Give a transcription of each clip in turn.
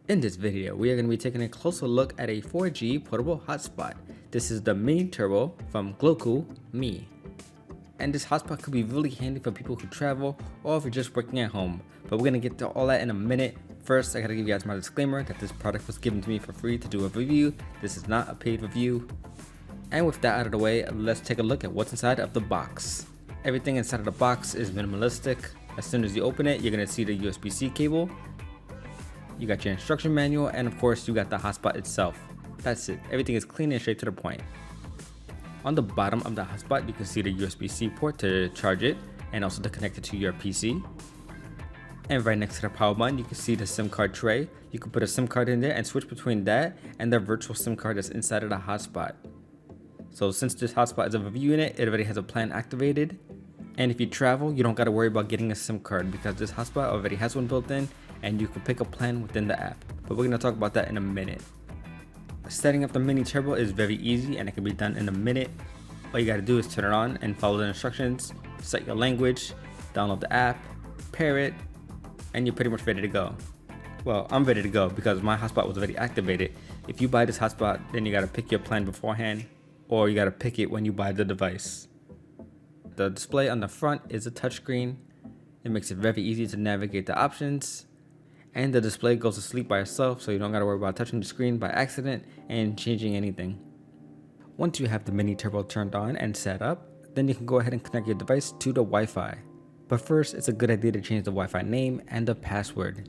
In this video, we are going to be taking a closer look at a 4G portable hotspot. This is the Mini Turbo from Glocalme. And this hotspot could be really handy for people who travel or if you're just working at home. But we're going to get to all that in a minute. First, I got to give you guys my disclaimer that this product was given to me for free to do a review. This is not a paid review. And with that out of the way, let's take a look at what's inside of the box. Everything inside of the box is minimalistic. As soon as you open it, you're going to see the USB-C cable. You got your instruction manual, and of course you got the hotspot itself. That's it. Everything is clean and straight to the point. On the bottom of the hotspot, you can see the USB-C port to charge it and also to connect it to your PC. And right next to the power button, you can see the SIM card tray. You can put a SIM card in there and switch between that and the virtual SIM card that's inside of the hotspot. So since this hotspot is a review unit, it already has a plan activated. And if you travel, you don't got to worry about getting a SIM card because this hotspot already has one built in and you can pick a plan within the app. But we're going to talk about that in a minute. Setting up the Mini Turbo is very easy and it can be done in a minute. All you got to do is turn it on and follow the instructions, set your language, download the app, pair it, and you're pretty much ready to go. Well, I'm ready to go because my hotspot was already activated. If you buy this hotspot, then you got to pick your plan beforehand or you got to pick it when you buy the device. The display on the front is a touchscreen. It makes it very easy to navigate the options. And the display goes to sleep by itself, so you don't gotta worry about touching the screen by accident and changing anything. Once you have the Mini Turbo turned on and set up, then you can go ahead and connect your device to the Wi-Fi. But first, it's a good idea to change the Wi-Fi name and the password.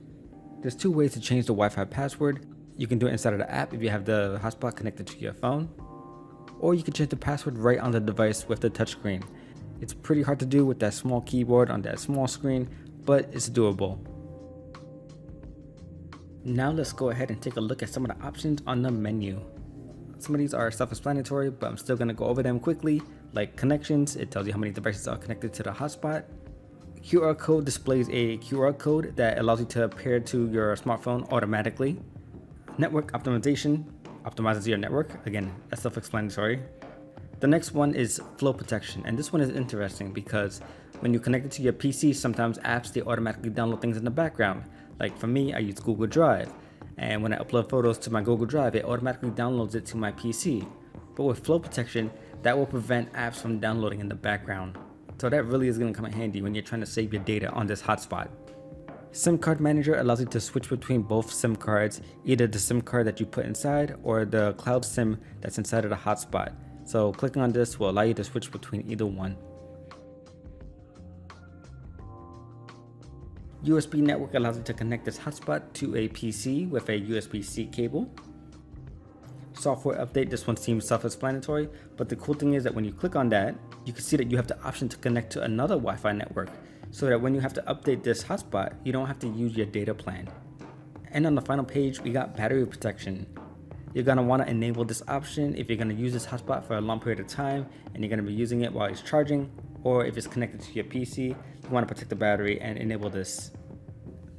There's two ways to change the Wi-Fi password. You can do it inside of the app if you have the hotspot connected to your phone, or you can change the password right on the device with the touchscreen. It's pretty hard to do with that small keyboard on that small screen, but it's doable. Now let's go ahead and take a look at some of the options on the menu. Some of these are self-explanatory, but I'm still going to go over them quickly. Like connections, it tells you how many devices are connected to the hotspot. QR code displays a QR code that allows you to pair to your smartphone automatically. Network optimization optimizes your network. Again, that's self-explanatory. The next one is flow protection, and this one is interesting because when you connect it to your PC, sometimes apps, they automatically download things in the background. Like for me, I use Google Drive, and when I upload photos to my Google Drive, it automatically downloads it to my PC. But with flow protection, that will prevent apps from downloading in the background. So that really is going to come in handy when you're trying to save your data on this hotspot. SIM card manager allows you to switch between both SIM cards, either the SIM card that you put inside or the cloud SIM that's inside of the hotspot. So clicking on this will allow you to switch between either one. USB network allows you to connect this hotspot to a PC with a USB-C cable. Software update, this one seems self-explanatory, but the cool thing is that when you click on that, you can see that you have the option to connect to another Wi-Fi network, so that when you have to update this hotspot, you don't have to use your data plan. And on the final page, we got battery protection. You're going to want to enable this option if you're going to use this hotspot for a long period of time and you're going to be using it while it's charging, or if it's connected to your PC, you want to protect the battery and enable this.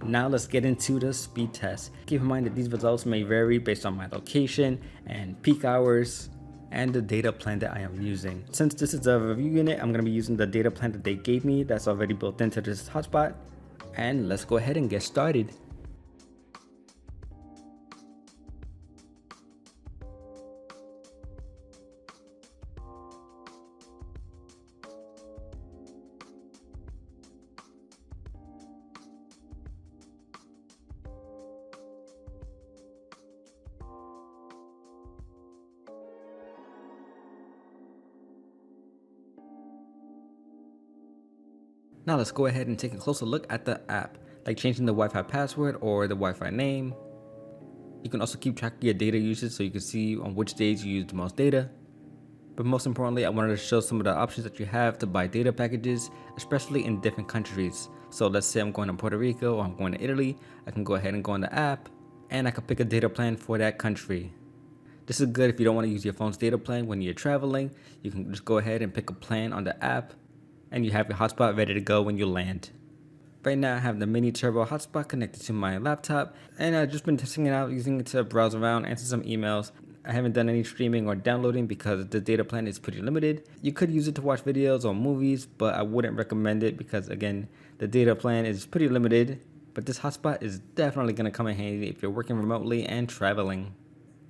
Now let's get into the speed test. Keep in mind that these results may vary based on my location and peak hours and the data plan that I am using. Since this is a review unit, I'm going to be using the data plan that they gave me that's already built into this hotspot. And let's go ahead and get started. Now let's go ahead and take a closer look at the app, like changing the Wi-Fi password or the Wi-Fi name. You can also keep track of your data usage so you can see on which days you use the most data. But most importantly, I wanted to show some of the options that you have to buy data packages, especially in different countries. So let's say I'm going to Puerto Rico or I'm going to Italy, I can go ahead and go on the app and I can pick a data plan for that country. This is good if you don't want to use your phone's data plan when you're traveling. You can just go ahead and pick a plan on the app and you have your hotspot ready to go when you land. Right now I have the Mini Turbo hotspot connected to my laptop and I've just been testing it out, using it to browse around, answer some emails. I haven't done any streaming or downloading because the data plan is pretty limited. You could use it to watch videos or movies, but I wouldn't recommend it because again, the data plan is pretty limited but this hotspot is definitely going to come in handy if you're working remotely and traveling.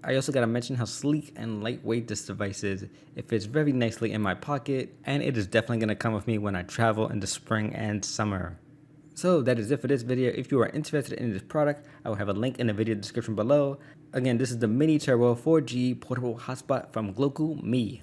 I also gotta mention how sleek and lightweight this device is. It fits very nicely in my pocket, and it is definitely gonna come with me when I travel in the spring and summer. So that is it for this video. If you are interested in this product, I will have a link in the video description below. Again, this is the Mini Turbo 4G portable hotspot from Glocalme.